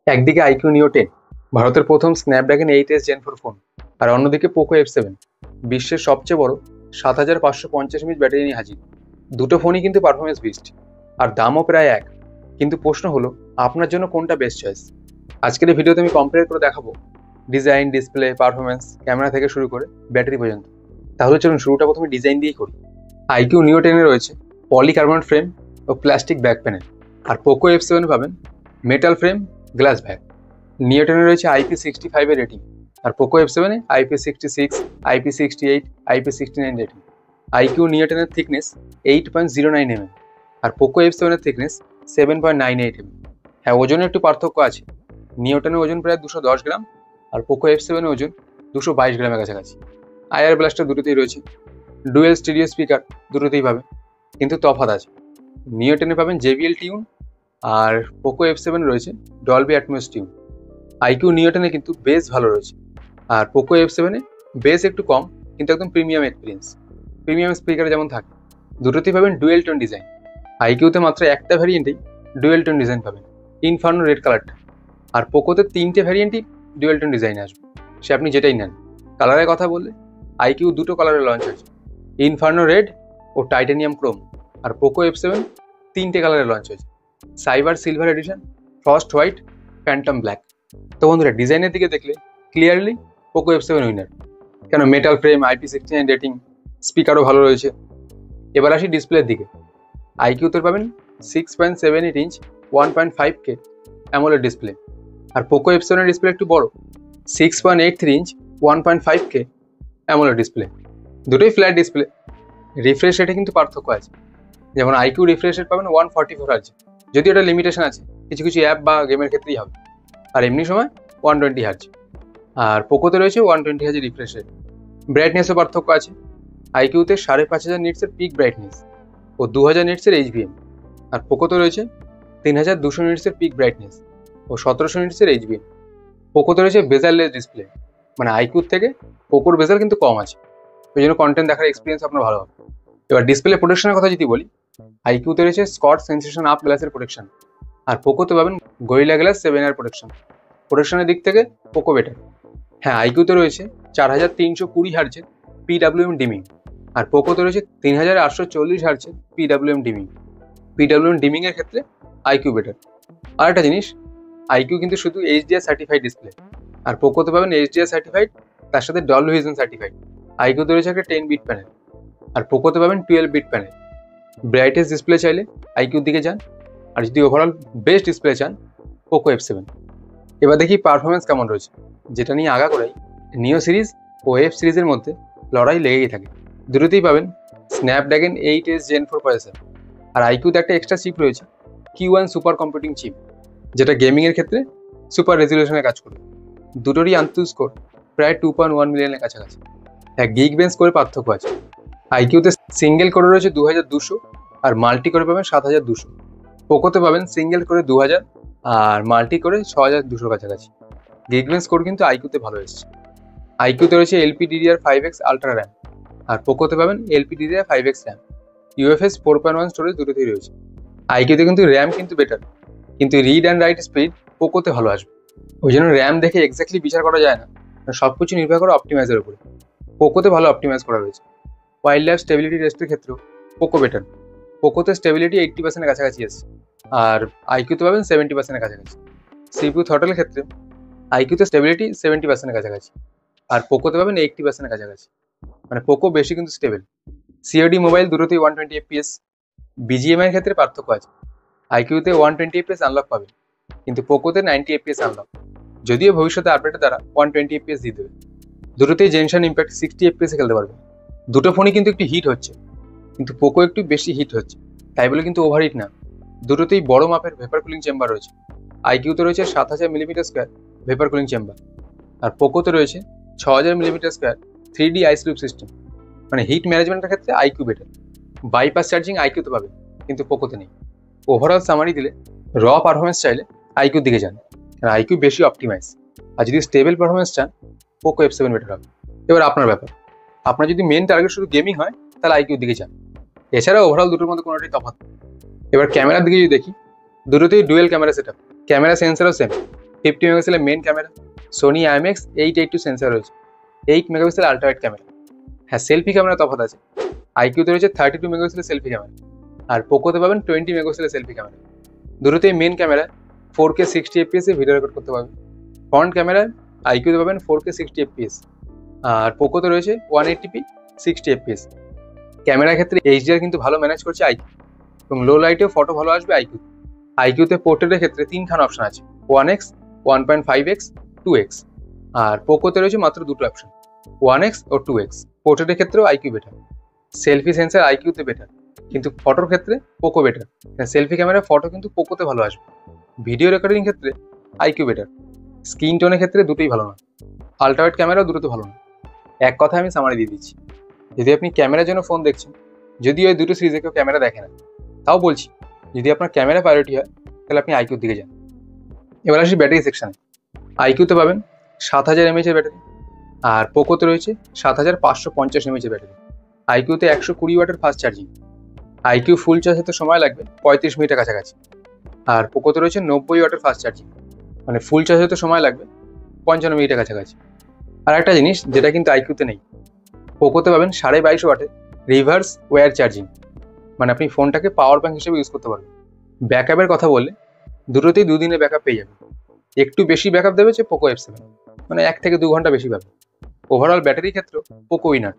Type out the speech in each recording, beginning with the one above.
একদিকে IQ Neo 10, ভারতের প্রথম স্ন্যাপড্রাগন 8s জেন 4 ফোন, আর অন্যদিকে পোকো F7, বিশ্বের সবচেয়ে বড় 7550 mAh ব্যাটারি নিয়ে হাজির। দুটো ফোনই কিন্তু পারফরমেন্স বিস্ট, আর দামও প্রায় এক। কিন্তু প্রশ্ন হলো, আপনার জন্য কোনটা বেস্ট চয়েস? আজকের এই ভিডিওতে আমি কম্পেয়ার করে দেখাবো ডিজাইন, ডিসপ্লে, পারফরমেন্স, ক্যামেরা থেকে শুরু করে ব্যাটারি পর্যন্ত। তাহলে চলুন শুরুটা প্রথমে ডিজাইন দিয়েই করি। আইকিউ নিও 10 রয়েছে পলিকার্বনেট ফ্রেম ও প্লাস্টিক ব্যাক প্যানেল, আর পোকো F7 পাবেন মেটাল ফ্রেম, গ্লাস ব্যাক। নিও 10 রয়েছে IP65 এর রেটিং, আর Poco F7 IP66, IP68, IP69 রেটিং। আইকিউ নিও 10 এর থিকনেস 8.09 mm, আর পোকো F7 এর থিকনেস 7.98 mm। হ্যাঁ, ওজনে একটু পার্থক্য আছে। নিও 10 এর ওজন প্রায় 210 গ্রাম, আর পোকো F7 এর ওজন 222 গ্রামের কাছাকাছি। আইআর ব্লাস্টার দুটোতেই রয়েছে, ডুয়েল স্টিরিও স্পিকার দুটোতেই পাবেন, কিন্তু তফাৎ আছে। নিও 10 পাবেন JBL টিউন, আর পোকো F7 রয়েছে Dolby atoms tune. IQ Neo 10 কিন্তু বেস ভালো রয়েছে, আর পোকো F7 বেস একটু কম, কিন্তু একদম প্রিমিয়াম এক্সপিরিয়েন্স। প্রিমিয়াম স্পিকার যেমন থাকে, দুটোতেই পাবেন ডুয়েল টোন ডিজাইন। আইকিউতে মাত্র একটা ভ্যারিয়েন্টেই ডুয়েল টোন ডিজাইন পাবেন, ইনফার্নো রেড কালারটা, আর পোকোতে 3টে ভ্যারিয়েন্টই ডুয়েল টোন ডিজাইন আসবে, সে আপনি যেটাই নেন। কালারের কথা বললে আইকিউ দুটো কালারে লঞ্চ হয়েছে, ইনফার্নো রেড ও টাইটানিয়াম ক্রোম, আর পোকো F7 3টে কালারে লঞ্চ হয়েছে, cyber silver addition, frost white, Phantom black. তো বন্ধুরা, ডিজাইনের দিকে দেখলে ক্লিয়ারলি পোকো F7 উইনার। কেন, মেটাল ফ্রেম, IP69 রেটিং, স্পিকারও ভালো রয়েছে। এবার আসি ডিসপ্লের দিকে। আইকিউতে পাবেন 6.78 ইঞ্চ 1.5K অ্যামোলেড ডিসপ্লে, আর পোকো F7 এর ডিসপ্লে একটু বড়, 6.83 ইঞ্চ 1.5K অ্যামোলেড ডিসপ্লে। দুটোই ফ্ল্যাট ডিসপ্লে। রিফ্রেশ রেটে কিন্তু পার্থক্য আছে, যেমন আইকিউ রিফ্রেশ রেট পাবেন 144 Hz, যদি এটা লিমিটেশন আছে, কিছু কিছু অ্যাপ বা গেমের ক্ষেত্রেই হবে, আর এমনি সময় 120 Hz। আর পোকোতে রয়েছে 120 Hz রিফ্রেশ রেট। ব্রাইটনেসও পার্থক্য আছে, আইকিউতে 5500 নিটসের পিক ব্রাইটনেস ও 2000 নিটসের HBM, আর পোকোতে রয়েছে 3200 নিটসের পিক ব্রাইটনেস ও 1700 নিটসের HBM। পোকোতে রয়েছে বেজারলেস ডিসপ্লে, মানে আইকিউর থেকে পোকোর বেজাল কিন্তু কম আছে, ওই জন্য কন্টেন্ট দেখার এক্সপিরিয়েন্স আপনার ভালো হবে। এবার ডিসপ্লে প্রোটেকশনের কথা যদি বলি, আইকিউতে রয়েছে স্কট সেন্সেশন আপ গ্লাসের প্রোটেকশন, আর পোকোতে পাবেন গরিলা গ্লাস 7 প্রোটেকশন। প্রোটেকশনের দিক থেকে পোকো বেটার। হ্যাঁ, আইকিউতে রয়েছে 4320 হার্জের PWM ডিমিং, আর পোকোতে রয়েছে 3840 হার্জের PWM ডিমিং। PWM ডিমিং এর ক্ষেত্রে আইকিউ বেটার। আর একটা জিনিস, আইকিউ কিন্তু শুধু HDR সার্টিফাইড ডিসপ্লে, আর পোকোতে পাবেন HDR সার্টিফাইড, তার সাথে ডলবি ভিশন সার্টিফাইড। আইকিউতে রয়েছে একটা 10 বিট প্যানেল, আর পোকোতে পাবেন 12 বিট প্যানেল। ব্রাইটেস্ট ডিসপ্লে চাইলে আইকিউর দিকে যান, আর যদি ওভারঅল বেস্ট ডিসপ্লে চান, পোকো F7। এবার দেখি পারফরমেন্স কেমন রয়েছে। যেটা নিয়ে আগাগোড়াই নিও সিরিজ ও F সিরিজের মধ্যে লড়াই লেগেই থাকে। দুটোতেই পাবেন স্ন্যাপড্রাগন 8s জেন 4 প্রসেসর, আর আইকিউতে একটা এক্সট্রা চিপ রয়েছে, Q1 সুপার কম্পিউটিং চিপ, যেটা গেমিংয়ের ক্ষেত্রে সুপার রেজলিউশনে কাজ করবে। দুটোরই আন্তঃ স্কোর প্রায় 2.1 মিলিয়নের কাছাকাছি। এক গিগ বেঞ্চ করে পার্থক্য আছে। আইকিউতে সিঙ্গেল করে রয়েছে 2200, আর মাল্টি করে পাবেন 7200। পোকোতে পাবেন সিঙ্গেল করে 2000, আর মাল্টি করে 6200 কাছাকাছি। গিগবেঞ্চ স্কোর কিন্তু আইকিউতে ভালো এসেছে। আইকিউতে রয়েছে LPDDR5X আলট্রা র্যাম, আর পোকোতে পাবেন LPDDR5X র্যাম। UFS 4.1 স্টোরেজ দুটোতেই রয়েছে। আইকিউতে কিন্তু র্যাম কিন্তু বেটার, কিন্তু রিড অ্যান্ড রাইট স্পিড পোকোতে ভালো আসবে। ওই জন্য র্যাম দেখে এক্স্যাক্টলি বিচার করা যায় না, সব কিছু নির্ভর করে অপটিমাইজের উপরে। পোকোতে ভালো অপটিমাইজ করা রয়েছে। ওয়াইল্ড লাইফ স্টেবিলিটি টেস্টের ক্ষেত্রেও পোকো বেটার। পোকোতে স্টেবিলিটি 80% কাছাকাছি আসছে, আর আইকিউতে পাবেন 70% কাছাকাছি। CPU থ্রটলের ক্ষেত্রে আইকিউতে স্টেবিলিটি 70% কাছাকাছি, আর পোকোতে পাবেন 80% কাছাকাছি। মানে পোকো বেশি কিন্তু স্টেবল। COD মোবাইল দুটোতেই 120 FPS। BGMI এর ক্ষেত্রে পার্থক্য আছে। আইকিউতে 120 FPS আনলক পাবেন, কিন্তু পোকোতে 90 FPS আনলক, যদিও ভবিষ্যতে আপডেটের দ্বারা 120 FPS দিয়ে দেবে। দুটোতেই জেনশন ইম্প্যাক্ট 60 FPS খেলতে পারবে। দুটো ফোনই কিন্তু একটু হিট হচ্ছে, কিন্তু পোকো একটু বেশি হিট হচ্ছে, তাই বলে কিন্তু ওভারহিট না। দুটোতেই বড় মাপের ভেপার কুলিং চেম্বার রয়েছে। আইকিউতে রয়েছে 7000 millimetre square vapour cooling chamber, আর পোকোতে রয়েছে 6000 millimetre square 3D ice loop system. মানে হিট ম্যানেজমেন্টের ক্ষেত্রে আইকিউ বেটার। বাইপাস চার্জিং আইকিউতে পাবে, কিন্তু পোকোতে নেই। ওভারঅল সামারি দিলে, র পারফরমেন্স চাইলে আইকিউর দিকে যান, কারণ আইকিউ বেশি অপটিমাইজ। আর যদি স্টেবল পারফরমেন্স চান, পোকো F7 বেটার হবে। এবার আপনার ব্যাপার, আপনার যদি মেন টার্গেট শুধু গেমিং হয়, তাহলে আইকিউর দিকে যান। এছাড়া ওভারঅল দুটোর মধ্যে কোনোটাই তফাৎ। এবার ক্যামেরার দিকে যদি দেখি, দুটোতেই ডুয়েল ক্যামেরা সেটআপ, ক্যামেরা সেন্সারও সেম। 50 মেগাপিক্সেলের main camera, Sony IMX882 sensor রয়েছে, 8 মেগাপিক্সেল আল্ট্রাওয়াইড ক্যামেরা। হ্যাঁ, সেলফি ক্যামেরা তফাৎ আছে। আইকিউতে রয়েছে 32 মেগাপিক্সেলের সেলফি ক্যামেরা, আর পোকোতে পাবেন 20 মেগাপিক্সেলের সেলফি ক্যামেরা। দুটোতেই মেন ক্যামেরা 4K 60 FPS এ ভিডিও রেকর্ড করতে পারবেন। ফ্রন্ট ক্যামেরায় আইকিউতে পাবেন 4K 60 FPS, আর পোকোতে রয়েছে 180p 60 FPS। ক্যামেরার ক্ষেত্রে HDR কিন্তু ভালো ম্যানেজ করছে আইকিউ, এবং লো লাইটেও ফটো ভালো আসবে আইকিউ। আইকিউতে পোর্ট্রেটের ক্ষেত্রে 3খান অপশন আছে, 1x, 1.5x, 2x। আর পোকোতে রয়েছে মাত্র দুটো অপশন, 1x ও 2x। পোর্ট্রেটের ক্ষেত্রেও আইকিউ বেটার। সেলফি সেন্সার আইকিউতে বেটার, কিন্তু ফটোর ক্ষেত্রে পোকো বেটার। সেলফি ক্যামেরার ফটো কিন্তু পোকোতে ভালো আসবে। ভিডিও রেকর্ডিং ক্ষেত্রে আইকিউ বেটার। স্ক্রিন টোনের ক্ষেত্রে দুটোই ভালো না। আল্ট্রাওয়াইড ক্যামেরাও দুটোতে ভালো না। এক কথায় আমি সামারি দিয়ে দিচ্ছি, যদি আপনি ক্যামেরার জন্য ফোন দেখছেন, যদি ওই দুটো সিরিজে কেউ ক্যামেরা দেখে না, তাও বলছি যদি আপনার ক্যামেরা প্রায়োরিটি হয় তাহলে আপনি আইকিউর দিকে যান। এবার আসি ব্যাটারি সেকশানে। আইকিউতে পাবেন 7000 mAh এর ব্যাটারি, আর পোকোতে রয়েছে 7550 mAh এর ব্যাটারি। আইকিউতে 120 ওয়াটের fast charging. IQOO full charge হতে সময় লাগবে 35 মিনিটের কাছাকাছি, আর পোকোতে রয়েছে 90 ওয়াটের ফাস্ট চার্জিং, মানে ফুল চার্জ হতে সময় লাগবে 55 মিনিটের কাছাকাছি। আর একটা জিনিস যেটা কিন্তু আইকিউতে নেই, পোকোতে পাবেন 22.5 ওয়াটের রিভার্স ওয়্যার চার্জিং, মানে আপনি ফোনটাকে পাওয়ার ব্যাঙ্ক হিসেবে ইউজ করতে পারবেন। ব্যাকআপের কথা বললে দুটোতেই 2 দিনের ব্যাকআপ পেয়ে যাবেন। একটু বেশি ব্যাকআপ দেবে যে পোকো F7, মানে 1 থেকে 2 ঘন্টা বেশি পাবে। ওভারঅল ব্যাটারির ক্ষেত্রেও পোকো উইনার,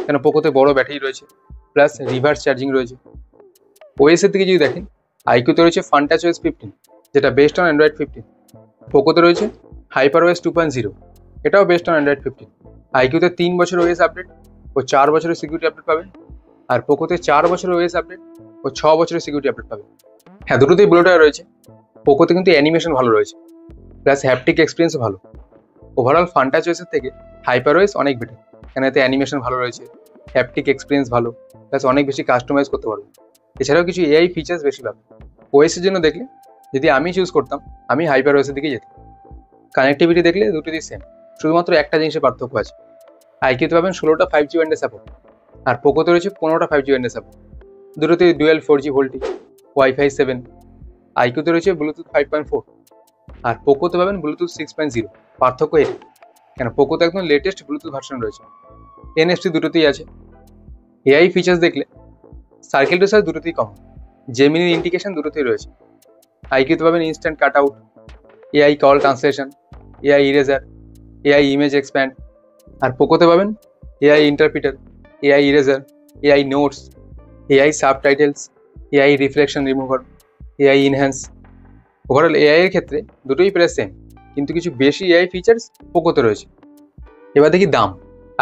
কেন পোকোতে বড় ব্যাটারি রয়েছে, প্লাস রিভার্স চার্জিং রয়েছে। ওএস এর দিকে যদি দেখেন, আইকিউতে রয়েছে FunTouchOS 15, যেটা বেস্ট অন অ্যান্ড্রয়েড 15। পোকোতে রয়েছে HyperOS 2.0, এটাও বেস্ট অন অ্যান্ড্রয়েড 15। আইকিউতে 3 বছর ওএস আপডেট ও 4 বছরের সিকিউরিটি আপডেট পাবেন, আর পোকোতে 4 বছরের ওএস আপডেট ও 6 বছরের সিকিউরিটি আপডেট পাবেন। হ্যাঁ, দুটোতেই ব্লোটার রয়েছে। পোকোতে কিন্তু অ্যানিমেশন ভালো রয়েছে, প্লাস হ্যাপটিক এক্সপিরিয়েন্সও ভালো। ওভারঅল FunTouchOS এর থেকে HyperOS অনেক বেটার, কেন এতে অ্যানিমেশন ভালো রয়েছে, হ্যাপটিক এক্সপিরিয়েন্স ভালো, প্লাস অনেক বেশি কাস্টমাইজ করতে পারবেন। এছাড়াও কিছু AI ফিচার্স বেশি পাবেন। ওএসের জন্য দেখলে যদি আমি চুজ করতাম, আমি HyperOS এর দিকে যেতাম। কানেক্টিভিটি দেখলে দুটোতেই সেম, শুধুমাত্র একটা জিনিসের পার্থক্য আছে। আইকিউতে পাবেন 16টা 5G ব্যান্ডের সাপোর্ট, আর পোকোতে রয়েছে 15টা 5G ব্যান্ডের সাপোর্ট। দুটোতেই ডুয়েল 4G ভোল্টি, Wi-Fi 7। আইকিউতে রয়েছে ব্লুটুথ 5.4, আর পোকোতে পাবেন ব্লুটুথ 6.0। পার্থক্য এটা, কেন পোকোতে একদম লেটেস্ট ব্লুটুথ ভার্সন রয়েছে। NFC দুটোতেই আছে। AI ফিচার্স দেখলে সার্কেল টু সার্চ দুটোতেই কম, জেমিনির ইন্ডিকেশন দুটোতেই রয়েছে। আইকিউতে পাবেন instant cut out, AI call translation, AI eraser, AI image expand. আর পোকোতে পাবেন AI interpreter, AI eraser, AI notes, AI subtitles, AI reflection remover, AI enhance. Overall AI এর ক্ষেত্রে দুটোই প্রায় সেম, কিন্তু কিছু বেশি AI ফিচার্স পোকোতে রয়েছে। এবার দেখি দাম।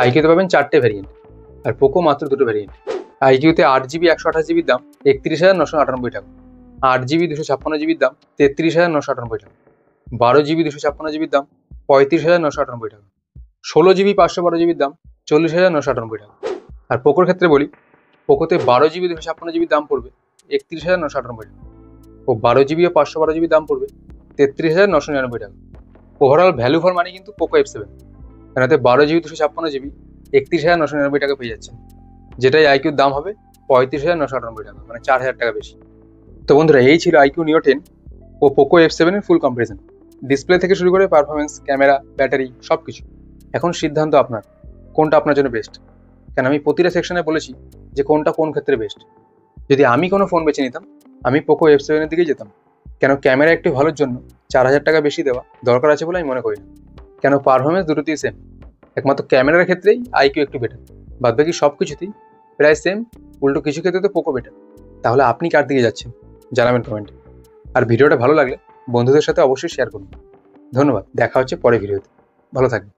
আইকিউতে পাবেন 4টে ভ্যারিয়েন্ট, আর পোকো মাত্র 2টো ভ্যারিয়েন্ট। আইকিউতে 8GB 128GBর দাম 31,998 টাকা, 8GB 256GBর দাম 33,998 টাকা, 12GB 256GBর দাম 35,998 টাকা, 16GB 512GBর দাম 40,998 টাকা। আর পোকোর ক্ষেত্রে বলি, পোকোতে 12GB 256GBর দাম পড়বে 31,998 টাকা, ও 12GB ও 512GBর দাম পড়বে 33,999 টাকা। ওভারঅল ভ্যালু ফর মানি কিন্তু পোকো F7, এতে 12GB 256GB 31,999 টাকা পেয়ে যাচ্ছেন, যেটাই আইকিউর দাম হবে 35,998 টাকা, মানে 4,000 টাকা বেশি। তো বন্ধুরা, এই ছিল আইকিউ নিও 10 ও পোকো F7 এর ফুল কম্পারিজন। ডিসপ্লে থেকে শুরু করে পারফরমেন্স, ক্যামেরা, ব্যাটারি সব কিছু। এখন সিদ্ধান্ত আপনার, কোনটা আপনার জন্য বেস্ট। কেন আমি প্রতিটা সেকশনে বলেছি যে কোনটা কোন ক্ষেত্রে বেস্ট। যদি আমি কোনো ফোন বেছে নিতাম, আমি পোকো F7 এর দিকেই যেতাম। কেন ক্যামেরা একটু ভালোর জন্য 4,000 টাকা বেশি দেওয়া দরকার আছে বলে আমি মনে করি না। কেন পারফরমেন্স দুটোতেই সেম, একমাত্র ক্যামেরার ক্ষেত্রেই আইকিউ একটু বেটার, বাদবাকি সব কিছুতেই প্রায় সেম। উল্টো কিছু ক্ষেত্রে তো পোকো বেটার। তাহলে আপনি কার দিকে যাচ্ছেন জানাবেন কমেন্টে। আর ভিডিওটা ভালো লাগলে বন্ধুদের সাথে অবশ্যই শেয়ার করুন। ধন্যবাদ, দেখা হচ্ছে পরের ভিডিওতে। ভালো থাকবেন।